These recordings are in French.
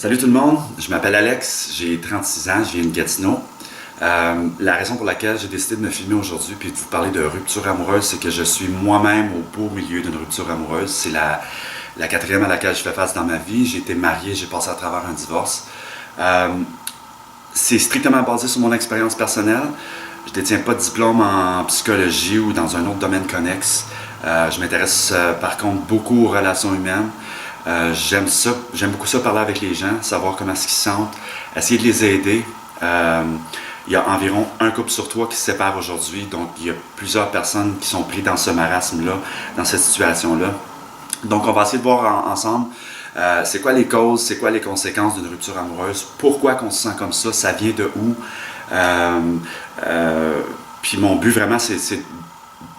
Salut tout le monde, je m'appelle Alex, j'ai 36 ans, je viens de Gatineau. La raison pour laquelle j'ai décidé de me filmer aujourd'hui puis de vous parler de rupture amoureuse, c'est que je suis moi-même au beau milieu d'une rupture amoureuse. C'est la quatrième à laquelle je fais face dans ma vie. J'ai été marié, j'ai passé à travers un divorce. C'est strictement basé sur mon expérience personnelle. Je ne détiens pas de diplôme en psychologie ou dans un autre domaine connexe. Je m'intéresse par contre beaucoup aux relations humaines. J'aime beaucoup ça parler avec les gens, savoir comment ils se sentent, essayer de les aider. Il y a environ un couple sur trois qui se sépare aujourd'hui, donc il y a plusieurs personnes qui sont prises dans ce marasme-là, dans cette situation-là. Donc on va essayer de voir ensemble c'est quoi les causes, c'est quoi les conséquences d'une rupture amoureuse, pourquoi qu'on se sent comme ça vient de où. Puis mon but vraiment c'est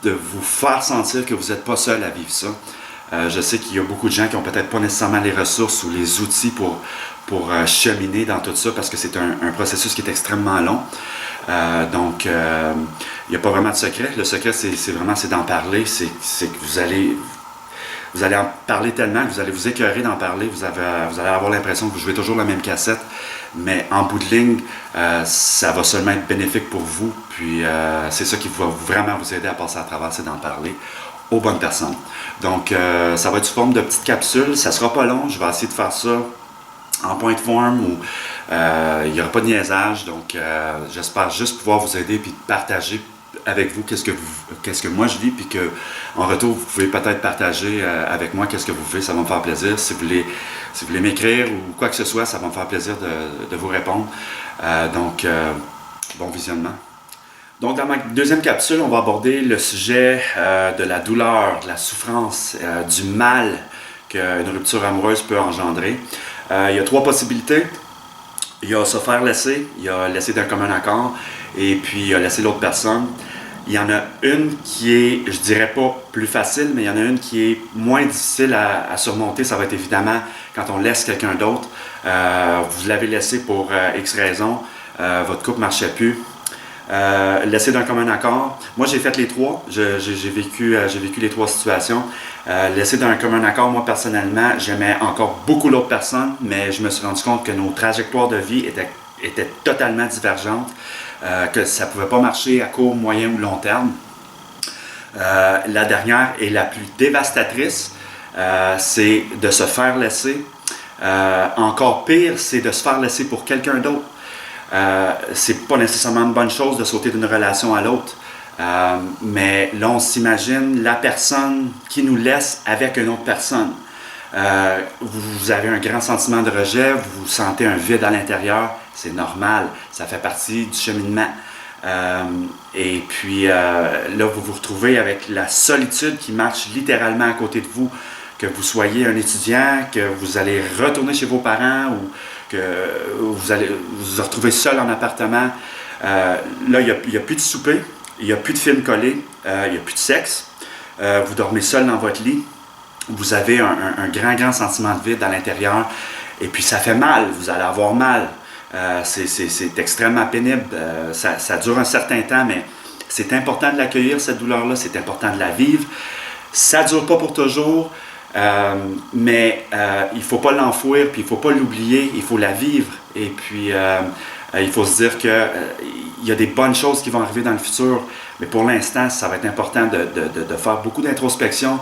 de vous faire sentir que vous n'êtes pas seul à vivre ça. Je sais qu'il y a beaucoup de gens qui n'ont peut-être pas nécessairement les ressources ou les outils pour cheminer dans tout ça parce que c'est un processus qui est extrêmement long. Donc, il n'y a pas vraiment de secret. Le secret, c'est d'en parler. C'est que vous allez en parler tellement que vous allez vous écœurer d'en parler. Vous allez avoir l'impression que vous jouez toujours la même cassette. Mais en bout de ligne, ça va seulement être bénéfique pour vous. Puis, c'est ça qui va vraiment vous aider à passer à travers, c'est d'en parler aux bonnes personnes. Donc, ça va être sous forme de petites capsules. Ça sera pas long. Je vais essayer de faire ça en point de forme où il n'y aura pas de niaisage. Donc, j'espère juste pouvoir vous aider et partager avec vous qu'est-ce que moi je vis, puis que en retour, vous pouvez peut-être partager avec moi qu'est-ce que vous vivez. Ça va me faire plaisir. Si vous voulez m'écrire ou quoi que ce soit, ça va me faire plaisir de vous répondre. Donc, bon visionnement. Donc, dans ma deuxième capsule, on va aborder le sujet de la douleur, de la souffrance, du mal qu'une rupture amoureuse peut engendrer. Il y a trois possibilités. Il y a se faire laisser, il y a laisser d'un commun accord, et puis il y a laisser l'autre personne. Il y en a une qui est, je dirais pas plus facile, mais il y en a une qui est moins difficile à surmonter. Ça va être évidemment quand on laisse quelqu'un d'autre. Vous l'avez laissé pour X raisons, votre couple ne marchait plus. Laisser d'un commun accord. Moi, j'ai fait les trois. J'ai vécu les trois situations. Laisser d'un commun accord, moi, personnellement, j'aimais encore beaucoup l'autre personne, mais je me suis rendu compte que nos trajectoires de vie étaient totalement divergentes, que ça ne pouvait pas marcher à court, moyen ou long terme. La dernière et la plus dévastatrice, c'est de se faire laisser. Encore pire, c'est de se faire laisser pour quelqu'un d'autre. C'est pas nécessairement une bonne chose de sauter d'une relation à l'autre. Mais là, on s'imagine la personne qui nous laisse avec une autre personne. Vous avez un grand sentiment de rejet, vous sentez un vide à l'intérieur, c'est normal, ça fait partie du cheminement. Et puis là, vous vous retrouvez avec la solitude qui marche littéralement à côté de vous, que vous soyez un étudiant, que vous allez retourner chez vos parents ou que vous allez vous retrouver seul en appartement. Là, il n'y a plus de souper, il n'y a plus de film collé, il n'y a plus de sexe. Vous dormez seul dans votre lit. Vous avez un grand sentiment de vide à l'intérieur. Et puis, ça fait mal. Vous allez avoir mal. C'est extrêmement pénible. Ça dure un certain temps, mais c'est important de l'accueillir, cette douleur-là. C'est important de la vivre. Ça ne dure pas pour toujours. Mais il ne faut pas l'enfouir, puis il ne faut pas l'oublier, il faut la vivre. Et puis, il faut se dire qu'il y a des bonnes choses qui vont arriver dans le futur, mais pour l'instant, ça va être important de faire beaucoup d'introspection,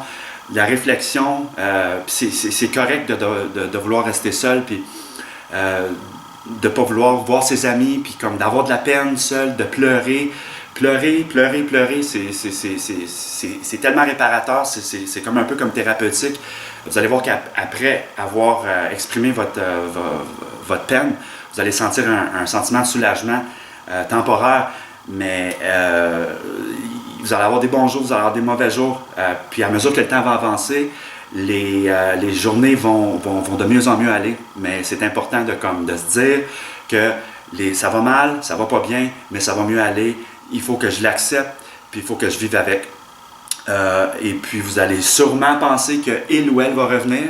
de la réflexion. C'est correct de vouloir rester seul, puis de ne pas vouloir voir ses amis, puis comme d'avoir de la peine seul, de pleurer. Pleurer, c'est tellement réparateur, c'est comme un peu comme thérapeutique. Vous allez voir qu'après avoir exprimé votre peine, vous allez sentir un sentiment de soulagement temporaire, mais vous allez avoir des bons jours, vous allez avoir des mauvais jours. Puis à mesure que le temps va avancer, les journées vont de mieux en mieux aller, mais c'est important de se dire que ça va mal, ça va pas bien, mais ça va mieux aller. Il faut que je l'accepte, puis il faut que je vive avec. Et puis vous allez sûrement penser qu'il ou elle va revenir.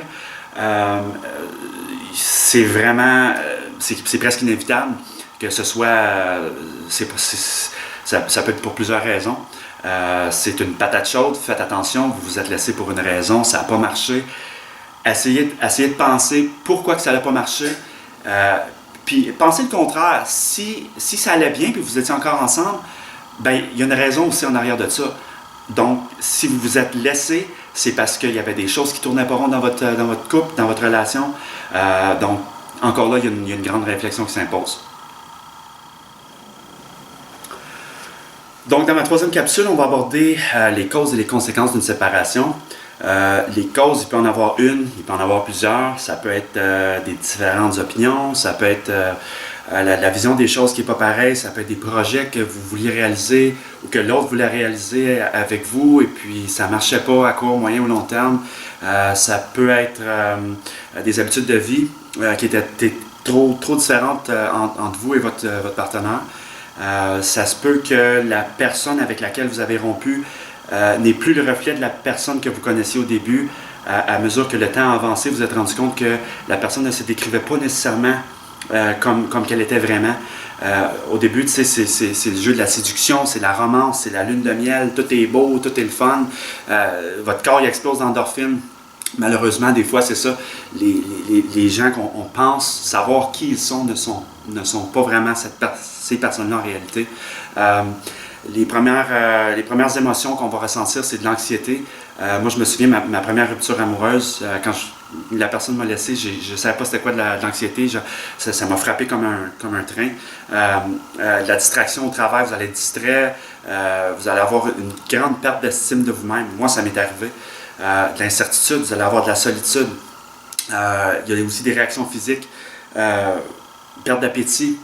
C'est vraiment, c'est presque inévitable que ce soit, ça peut être pour plusieurs raisons. C'est une patate chaude, faites attention, vous vous êtes laissé pour une raison, ça n'a pas marché. Essayez de penser pourquoi que ça n'a pas marché. Puis pensez le contraire. Si ça allait bien, puis vous étiez encore ensemble, ben il y a une raison aussi en arrière de ça. Donc, si vous vous êtes laissé, c'est parce qu'il y avait des choses qui tournaient pas rond dans votre couple, dans votre relation. Donc, encore là, il y a une grande réflexion qui s'impose. Donc, dans ma troisième capsule, on va aborder les causes et les conséquences d'une séparation. Les causes, il peut en avoir une, il peut en avoir plusieurs. Ça peut être des différentes opinions, ça peut être la vision des choses qui n'est pas pareille, ça peut être des projets que vous vouliez réaliser ou que l'autre voulait réaliser avec vous et puis ça ne marchait pas à court, moyen ou long terme. Ça peut être des habitudes de vie qui étaient trop différentes entre vous et votre partenaire. Ça se peut que la personne avec laquelle vous avez rompu n'est plus le reflet de la personne que vous connaissiez au début. À mesure que le temps a avancé, vous vous êtes rendu compte que la personne ne se décrivait pas nécessairement comme qu'elle était vraiment. Au début, c'est le jeu de la séduction, c'est la romance, c'est la lune de miel, tout est beau, tout est le fun. Votre corps il explose d'endorphines. Malheureusement, des fois, c'est ça. Les gens qu'on pense savoir qui ils sont ne sont pas vraiment ces personnes-là en réalité. Les premières émotions qu'on va ressentir, c'est de l'anxiété. Moi, je me souviens, ma première rupture amoureuse, quand la personne m'a laissé, je ne savais pas c'était quoi de l'anxiété. Ça m'a frappé comme un train. La distraction au travail, vous allez être distrait. Vous allez avoir une grande perte d'estime de vous-même. Moi, ça m'est arrivé. De l'incertitude, vous allez avoir de la solitude. Il y a aussi des réactions physiques. Perte d'appétit.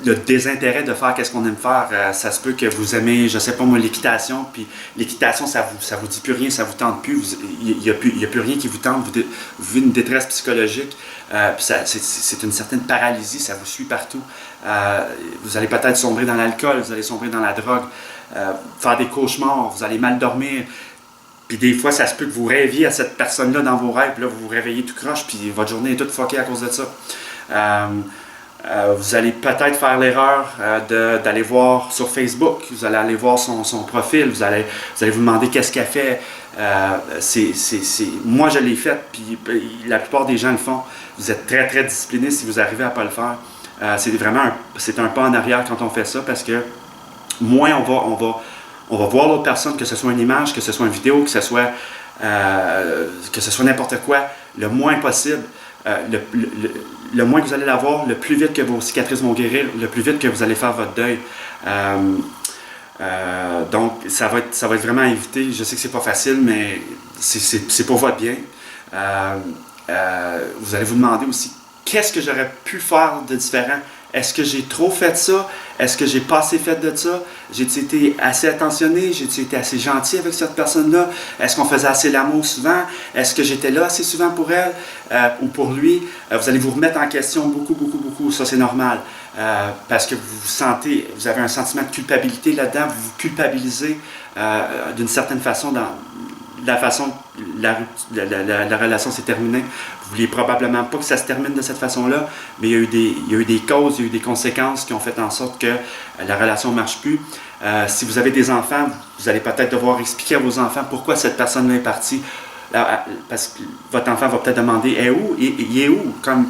Le désintérêt de faire qu'est-ce qu'on aime faire. Ça se peut que vous aimez, je sais pas moi, l'équitation, puis l'équitation, ça vous dit plus rien, ça vous tente plus, il n'y a plus rien qui vous tente, vous vivez une détresse psychologique, puis c'est une certaine paralysie, ça vous suit partout. Vous allez peut-être sombrer dans l'alcool, vous allez sombrer dans la drogue, faire des cauchemars, vous allez mal dormir. Puis des fois, ça se peut que vous rêviez à cette personne-là dans vos rêves, puis là, vous vous réveillez tout croche, puis votre journée est toute fuckée à cause de ça. Vous allez peut-être faire l'erreur d'aller voir sur Facebook, vous allez aller voir son profil, vous allez vous demander qu'est-ce qu'elle fait. Moi, je l'ai fait, puis la plupart des gens le font. Vous êtes très, très discipliné si vous arrivez à ne pas le faire. C'est un pas en arrière quand on fait ça, parce que moins on va voir l'autre personne, que ce soit une image, que ce soit une vidéo, que ce soit n'importe quoi, le moins possible. Le moins que vous allez l'avoir, le plus vite que vos cicatrices vont guérir, le plus vite que vous allez faire votre deuil. Donc, ça va être vraiment à éviter. Je sais que c'est pas facile, mais c'est pour votre bien. Vous allez vous demander aussi, qu'est-ce que j'aurais pu faire de différent? Est-ce que j'ai trop fait ça? Est-ce que j'ai pas assez fait de ça? J'ai-tu été assez attentionné? J'ai-tu été assez gentil avec cette personne-là? Est-ce qu'on faisait assez l'amour souvent? Est-ce que j'étais là assez souvent pour elle ou pour lui? Vous allez vous remettre en question beaucoup, beaucoup, beaucoup. Ça, c'est normal. Parce que vous avez un sentiment de culpabilité là-dedans. Vous vous culpabilisez d'une certaine façon dans la façon la relation s'est terminée. Vous vouliez probablement pas que ça se termine de cette façon-là, mais il y a eu des causes, il y a eu des conséquences qui ont fait en sorte que la relation ne marche plus. Si vous avez des enfants, vous allez peut-être devoir expliquer à vos enfants pourquoi cette personne-là est partie. Parce que votre enfant va peut-être demander « Il est où? » Comme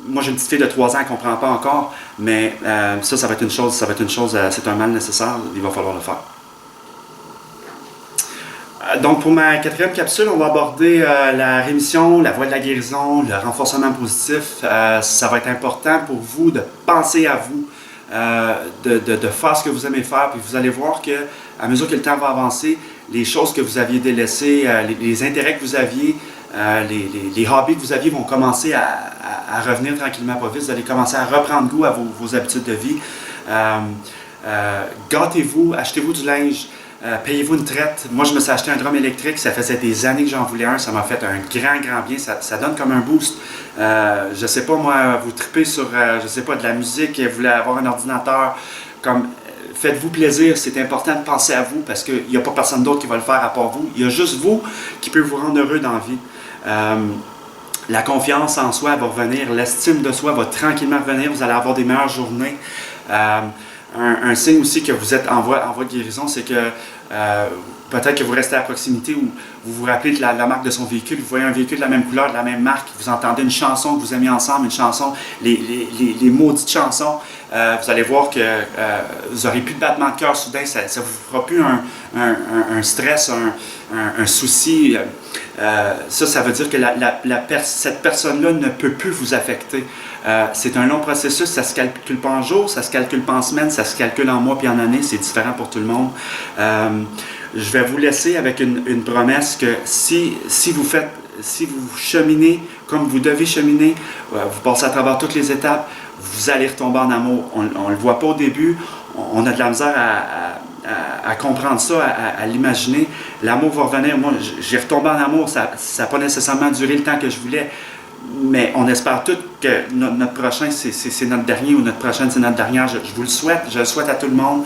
moi, j'ai une petite fille de 3 ans, elle ne comprend pas encore, mais ça va être une chose, c'est un mal nécessaire, il va falloir le faire. Donc, pour ma 4e capsule, on va aborder la rémission, la voie de la guérison, le renforcement positif. Ça va être important pour vous de penser à vous, de faire ce que vous aimez faire. Puis vous allez voir qu'à mesure que le temps va avancer, les choses que vous aviez délaissées, les intérêts que vous aviez, les hobbies que vous aviez vont commencer à revenir tranquillement pas vite. Vous allez commencer à reprendre goût à vos habitudes de vie. Gâtez-vous, achetez-vous du linge. Payez-vous une traite. Moi, je me suis acheté un drum électrique. Ça faisait des années que j'en voulais un. Ça m'a fait un grand bien. Ça donne comme un boost. Je sais pas, moi, vous tripez sur, je sais pas, de la musique, vous voulez avoir un ordinateur. Faites-vous plaisir. C'est important de penser à vous parce qu'il n'y a pas personne d'autre qui va le faire à part vous. Il y a juste vous qui peut vous rendre heureux dans la vie. La confiance en soi va revenir. L'estime de soi va tranquillement revenir. Vous allez avoir des meilleures journées. un signe aussi que vous êtes en voie de guérison, c'est que peut-être que vous restez à proximité ou vous vous rappelez de la marque de son véhicule, vous voyez un véhicule de la même couleur, de la même marque, vous entendez une chanson que vous avez mis ensemble, une chanson, les maudites chansons, vous allez voir que vous n'aurez plus de battement de cœur soudain, ça ne vous fera plus un stress, un souci. Ça veut dire que cette personne-là ne peut plus vous affecter. C'est un long processus, ça ne se calcule pas en jours, ça ne se calcule pas en semaines, ça se calcule en mois puis en années, c'est différent pour tout le monde. Je vais vous laisser avec une promesse que si vous cheminez comme vous devez cheminer, vous passez à travers toutes les étapes, vous allez retomber en amour. On ne le voit pas au début, on a de la misère à comprendre ça, à l'imaginer. L'amour va revenir. Moi, j'ai retombé en amour, ça n'a pas nécessairement duré le temps que je voulais, mais on espère tous que notre prochain, c'est notre dernier, ou notre prochaine, c'est notre dernière. Je vous le souhaite, je le souhaite à tout le monde.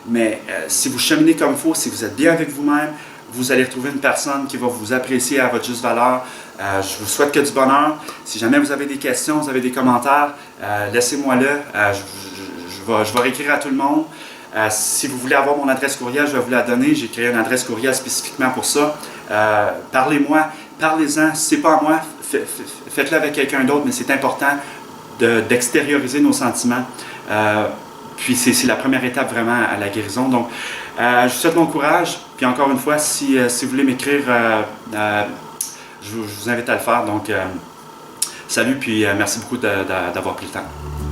Mais si vous cheminez comme il faut, si vous êtes bien avec vous-même, vous allez retrouver une personne qui va vous apprécier à votre juste valeur. Je vous souhaite que du bonheur. Si jamais vous avez des questions, vous avez des commentaires, laissez-moi-le. Je vais réécrire à tout le monde. Si vous voulez avoir mon adresse courriel, je vais vous la donner. J'ai créé une adresse courriel spécifiquement pour ça. Parlez-moi, parlez-en. Si ce n'est pas à moi, faites-le avec quelqu'un d'autre, mais c'est important d'extérioriser nos sentiments. Puis c'est la première étape vraiment à la guérison. Donc, je vous souhaite bon courage. Puis encore une fois, si vous voulez m'écrire, je vous invite à le faire. Donc, salut, puis merci beaucoup d'avoir pris le temps.